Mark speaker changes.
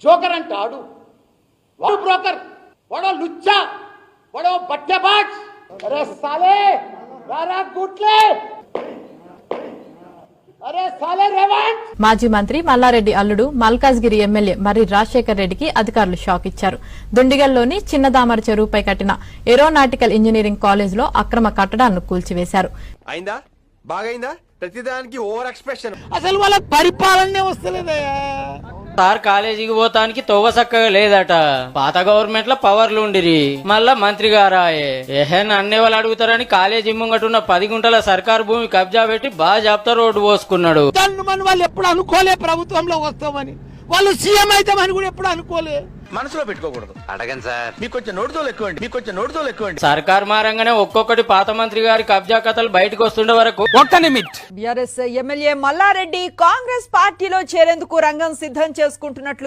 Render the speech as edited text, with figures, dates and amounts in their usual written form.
Speaker 1: Joker అంటే ఆడు, వాడు బ్రోకర్, వాడో లుచ్చా, వాడో బట్టెబాజ్. అరే సాలే రారా గుట్లే, అరే సాలే రేవంత్.
Speaker 2: మాజీ మంత్రి మల్లారెడ్డి అల్లుడు మల్కాజ్గిరి ఎమ్మెల్యే మర్రి రాజశేఖర్ రెడ్డికి అధికారులు షాక్ ఇచ్చారు. దుండిగల్లోని చిన్నదామర చెరువుపై కట్టిన ఏరోనాటికల్ ఇంజనీరింగ్ కాలేజ్ లో అక్రమ కట్టడాలను కూల్చివేశారు.
Speaker 3: అయిందా బాగైందా, ప్రతిదానికి ఓవర్ ఎక్స్ప్రెషన్.
Speaker 1: అసలు వాళ్ళకి పరిపాలనే వస్తలేదయ్యా.
Speaker 4: సార్ కాలేజీకి పోతానికి తోవ చక్కగా లేదట. పాత గవర్నమెంట్ లో పవర్లు ఉండిరి, మళ్ళా మంత్రి గారాయే. అన్నే వాళ్ళు అడుగుతారని కాలేజీ ముంగటున్న 10 గుంటల సర్కారు భూమి కబ్జా పెట్టి బాగా జాబ్తా రోడ్డు పోసుకున్నాడు.
Speaker 1: వాళ్ళు ఎప్పుడు అనుకోలే ప్రభుత్వంలో వస్తామని, వాళ్ళు సీఎం అవుతామని కూడా ఎప్పుడు అనుకోలే.
Speaker 3: మనసులో పెట్టుకోకూడదు. అడగండి సార్, మీకు కొంచెం నోటుదోలు ఎక్కువండి.
Speaker 4: సర్కార్ మారంగానే ఒక్కొక్కటి పాత మంత్రి గారి కబ్జా కథలు బయటకు వస్తుండే వరకు
Speaker 3: ఒక్క minute.
Speaker 5: BRS MLA Mallareddy Congress పార్టీలో చేరేందుకు రంగం సిద్ధం చేసుకుంటున్నట్లు